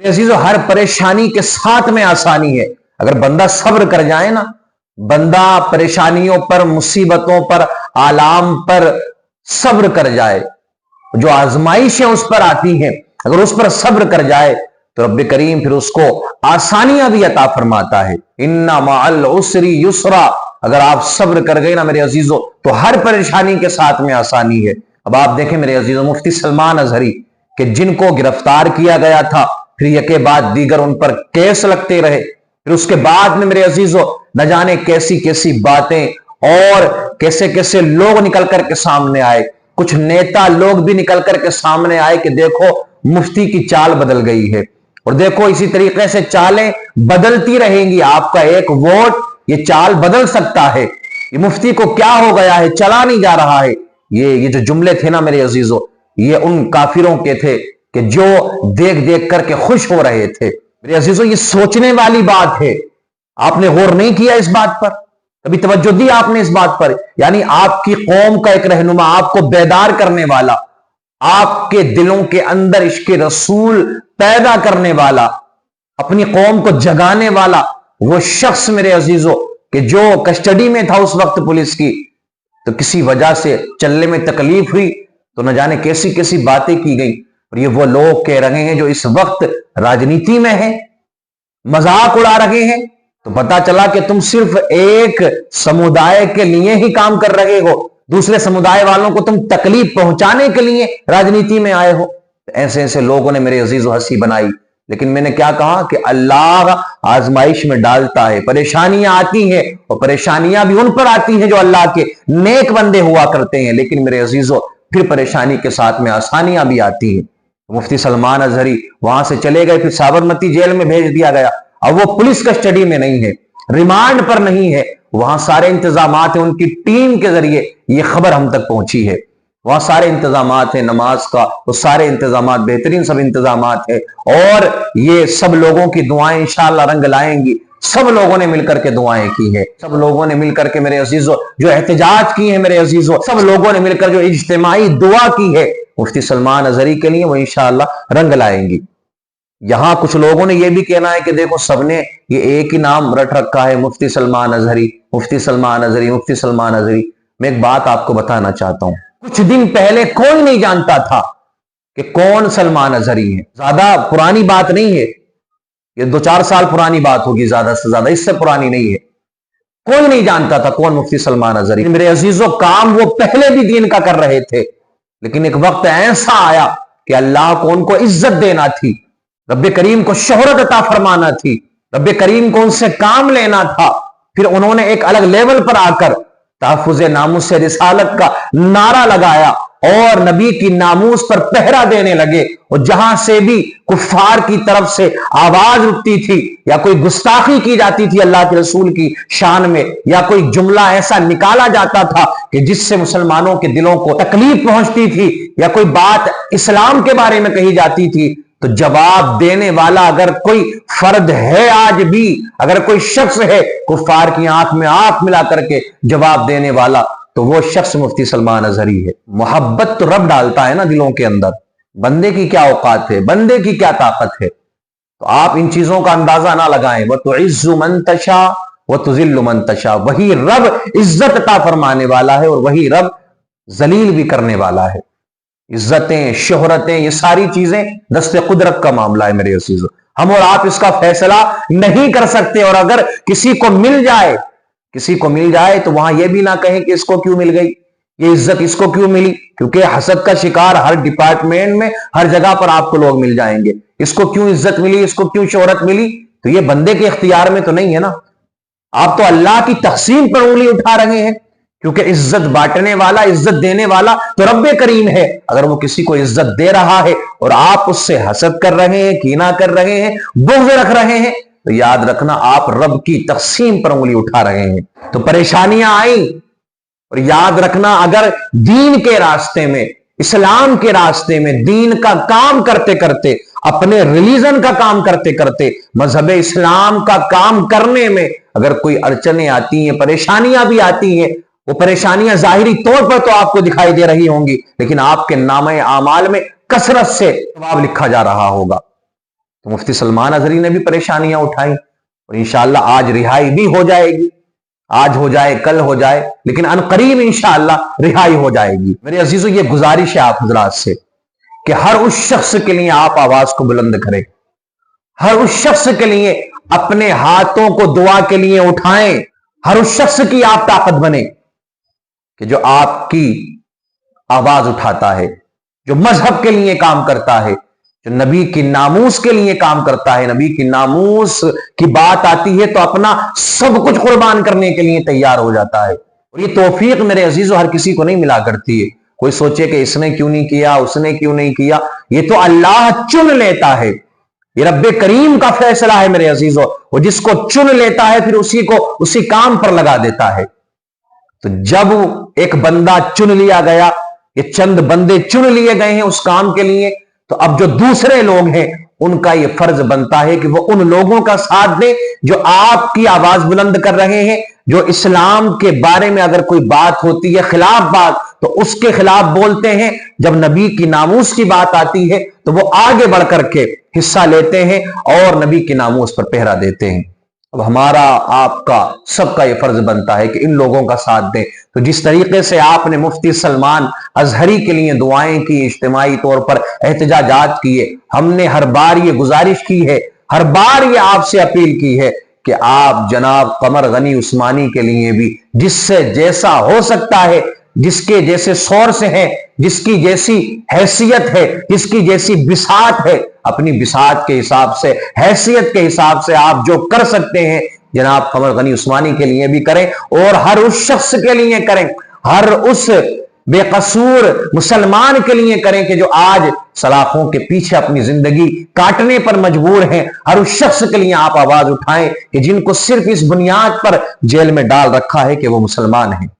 عزیزو ہر پریشانی کے ساتھ میں آسانی ہے اگر بندہ صبر کر جائے نا، بندہ پریشانیوں پر، مصیبتوں پر، آلام پر صبر کر جائے، جو آزمائشیں اس پر آتی ہیں اگر اس پر صبر کر جائے تو رب کریم پھر اس کو آسانیاں بھی عطا فرماتا ہے۔ ان مع العسر یسرا، اگر آپ صبر کر گئے نا میرے عزیزو تو ہر پریشانی کے ساتھ میں آسانی ہے۔ اب آپ دیکھیں میرے عزیزو، مفتی سلمان اظہری کہ جن کو گرفتار کیا گیا تھا، پھر یکے بعد دیگر ان پر کیس لگتے رہے، پھر اس کے بعد میں میرے عزیزو نہ جانے کیسی کیسی باتیں اور کیسے کیسے لوگ نکل کر کے سامنے آئے، کچھ نیتا لوگ بھی نکل کر کے سامنے آئے کہ دیکھو مفتی کی چال بدل گئی ہے، اور دیکھو اسی طریقے سے چالیں بدلتی رہیں گی، آپ کا ایک ووٹ یہ چال بدل سکتا ہے، یہ مفتی کو کیا ہو گیا ہے، چلا نہیں جا رہا ہے۔ یہ جو جملے تھے نا میرے عزیزو، یہ ان کافروں کے تھے کہ جو دیکھ دیکھ کر کے خوش ہو رہے تھے۔ میرے عزیزو یہ سوچنے والی بات ہے، آپ نے غور نہیں کیا اس بات پر، کبھی توجہ دی آپ نے اس بات پر؟ یعنی آپ کی قوم کا ایک رہنما، آپ کو بیدار کرنے والا، آپ کے دلوں کے اندر عشق رسول پیدا کرنے والا، اپنی قوم کو جگانے والا وہ شخص میرے عزیزو کہ جو کسٹڈی میں تھا اس وقت پولیس کی، تو کسی وجہ سے چلنے میں تکلیف ہوئی تو نہ جانے کیسی کیسی باتیں کی گئی، اور یہ وہ لوگ کہہ رہے ہیں جو اس وقت راجنیتی میں ہیں، مذاق اڑا رہے ہیں۔ تو پتا چلا کہ تم صرف ایک سمودائے کے لیے ہی کام کر رہے ہو، دوسرے سمودائے والوں کو تم تکلیف پہنچانے کے لیے راجنیتی میں آئے ہو۔ ایسے ایسے لوگوں نے میرے عزیز و ہنسی بنائی، لیکن میں نے کیا کہا کہ اللہ آزمائش میں ڈالتا ہے، پریشانیاں آتی ہیں، اور پریشانیاں بھی ان پر آتی ہیں جو اللہ کے نیک بندے ہوا کرتے ہیں، لیکن میرے عزیزو پھر پریشانی کے ساتھ میں آسانیاں بھی آتی ہیں۔ مفتی سلمان اظہری وہاں سے چلے گئے، پھر سابرمتی جیل میں بھیج دیا گیا، اب وہ پولیس کسٹڈی میں نہیں ہے، ریمانڈ پر نہیں ہے، وہاں سارے انتظامات ہیں، ان کی ٹیم کے ذریعے یہ خبر ہم تک پہنچی ہے، وہاں سارے انتظامات ہیں، نماز کا وہ سارے انتظامات، بہترین سب انتظامات ہیں، اور یہ سب لوگوں کی دعائیں انشاءاللہ رنگ لائیں گی۔ سب لوگوں نے مل کر کے دعائیں کی ہیں، سب لوگوں نے مل کر کے میرے عزیزو جو احتجاج کی ہے، میرے عزیزو سب لوگوں نے مل کر جو اجتماعی دعا کی ہے مفتی سلمان اظہری کے لیے، وہ انشاءاللہ رنگ لائیں گی۔ یہاں کچھ لوگوں نے یہ بھی کہنا ہے کہ دیکھو سب نے یہ ایک ہی نام رٹ رکھا ہے، مفتی سلمان اظہری، مفتی سلمان اظہری، مفتی سلمان اظہری۔ میں ایک بات آپ کو بتانا چاہتا ہوں، کچھ دن پہلے کوئی نہیں جانتا تھا کہ کون سلمان اظہری ہے، زیادہ پرانی بات نہیں ہے، یہ 2-4 سال پرانی بات ہوگی زیادہ سے زیادہ، اس سے پرانی نہیں ہے، کوئی نہیں جانتا تھا کون مفتی سلمان اظہری۔ میرے عزیزو کام وہ پہلے بھی دین کا کر رہے تھے، لیکن ایک وقت ایسا آیا کہ اللہ کو ان کو عزت دینا تھی، رب کریم کو شہرت عطا فرمانا تھی، رب کریم کو ان سے کام لینا تھا، پھر انہوں نے ایک الگ لیول پر آ کر تحفظ ناموس رسالت کا نعرہ لگایا اور نبی کی ناموس پر پہرا دینے لگے، اور جہاں سے بھی کفار کی طرف سے آواز اٹھتی تھی یا کوئی گستاخی کی جاتی تھی اللہ کے رسول کی شان میں، یا کوئی جملہ ایسا نکالا جاتا تھا کہ جس سے مسلمانوں کے دلوں کو تکلیف پہنچتی تھی، یا کوئی بات اسلام کے بارے میں کہی جاتی تھی، تو جواب دینے والا اگر کوئی فرد ہے، آج بھی اگر کوئی شخص ہے کفار کی آنکھ میں آنکھ ملا کر کے جواب دینے والا، تو وہ شخص مفتی سلمان اظہری ہے۔ محبت تو رب ڈالتا ہے نا دلوں کے اندر، بندے کی کیا اوقات ہے، بندے کی کیا طاقت ہے، تو آپ ان چیزوں کا اندازہ نہ لگائیں۔ وَتُعِزُّ مَن تَشَاءُ وَتُذِلُّ مَن تَشَاءُ، وہی رب عزت عطا فرمانے والا ہے اور وہی رب ذلیل بھی کرنے والا ہے۔ عزتیں، شہرتیں، یہ ساری چیزیں دست قدرت کا معاملہ ہے میرے عزیزو، ہم اور آپ اس کا فیصلہ نہیں کر سکتے، اور اگر کسی کو مل جائے تو وہاں یہ بھی نہ کہیں کہ اس کو کیوں مل گئی، یہ عزت اس کو کیوں ملی، کیونکہ حسد کا شکار ہر ڈپارٹمنٹ میں ہر جگہ پر آپ کو لوگ مل جائیں گے، اس کو کیوں عزت ملی، اس کو کیوں شہرت ملی، تو یہ بندے کے اختیار میں تو نہیں ہے نا، آپ تو اللہ کی تقسیم پر انگلی اٹھا رہے ہیں، کیونکہ عزت بانٹنے والا، عزت دینے والا تو رب کریم ہے۔ اگر وہ کسی کو عزت دے رہا ہے اور آپ اس سے حسد کر رہے ہیں، کینہ کر رہے ہیں، بغض رکھ رہے ہیں، تو یاد رکھنا آپ رب کی تقسیم پر انگلی اٹھا رہے ہیں۔ تو پریشانیاں آئیں، اور یاد رکھنا اگر دین کے راستے میں، اسلام کے راستے میں، دین کا کام کرتے کرتے، اپنے ریلیجن کا کام کرتے کرتے، مذہب اسلام کا کام کرنے میں اگر کوئی اڑچنیں آتی ہیں، پریشانیاں بھی آتی ہیں، وہ پریشانیاں ظاہری طور پر تو آپ کو دکھائی دے رہی ہوں گی، لیکن آپ کے نامہ اعمال میں کثرت سے ثواب لکھا جا رہا ہوگا۔ تو مفتی سلمان اظہری نے بھی پریشانیاں اٹھائیں اور انشاءاللہ آج رہائی بھی ہو جائے گی، آج ہو جائے کل ہو جائے، لیکن ان قریب انشاءاللہ رہائی ہو جائے گی۔ میرے عزیزو، یہ گزارش ہے آپ حضرات سے کہ ہر اس شخص کے لیے آپ آواز کو بلند کریں، ہر اس شخص کے لیے اپنے ہاتھوں کو دعا کے لیے اٹھائیں، ہر اس شخص کی آپ طاقت بنیں کہ جو آپ کی آواز اٹھاتا ہے، جو مذہب کے لیے کام کرتا ہے، جو نبی کی ناموس کے لیے کام کرتا ہے، نبی کی ناموس کی بات آتی ہے تو اپنا سب کچھ قربان کرنے کے لیے تیار ہو جاتا ہے۔ اور یہ توفیق میرے عزیزو ہر کسی کو نہیں ملا کرتی ہے۔ کوئی سوچے کہ اس نے کیوں نہیں کیا، اس نے کیوں نہیں کیا، یہ تو اللہ چن لیتا ہے، یہ رب کریم کا فیصلہ ہے میرے عزیزو، وہ جس کو چن لیتا ہے پھر اسی کو اسی کام پر لگا دیتا ہے۔ تو جب ایک بندہ چن لیا گیا، یہ چند بندے چن لیے گئے ہیں اس کام کے لیے، تو اب جو دوسرے لوگ ہیں ان کا یہ فرض بنتا ہے کہ وہ ان لوگوں کا ساتھ دیں جو آپ کی آواز بلند کر رہے ہیں، جو اسلام کے بارے میں اگر کوئی بات ہوتی ہے خلاف بات تو اس کے خلاف بولتے ہیں، جب نبی کی ناموس کی بات آتی ہے تو وہ آگے بڑھ کر کے حصہ لیتے ہیں اور نبی کی ناموس پر پہرا دیتے ہیں۔ اب ہمارا آپ کا سب کا یہ فرض بنتا ہے کہ ان لوگوں کا ساتھ دیں۔ تو جس طریقے سے آپ نے مفتی سلمان اظہری کے لیے دعائیں کی، اجتماعی طور پر احتجاجات کیے، ہم نے ہر بار یہ گزارش کی ہے، ہر بار یہ آپ سے اپیل کی ہے کہ آپ جناب قمر غنی عثمانی کے لیے بھی جس سے جیسا ہو سکتا ہے، جس کے جیسے سورس ہیں، جس کی جیسی حیثیت ہے، جس کی جیسی بساط ہے، اپنی بساط کے حساب سے، حیثیت کے حساب سے آپ جو کر سکتے ہیں جناب قمر غنی عثمانی کے لیے بھی کریں، اور ہر اس شخص کے لیے کریں، ہر اس بے قصور مسلمان کے لیے کریں کہ جو آج سلاخوں کے پیچھے اپنی زندگی کاٹنے پر مجبور ہیں۔ ہر اس شخص کے لیے آپ آواز اٹھائیں کہ جن کو صرف اس بنیاد پر جیل میں ڈال رکھا ہے کہ وہ مسلمان ہیں۔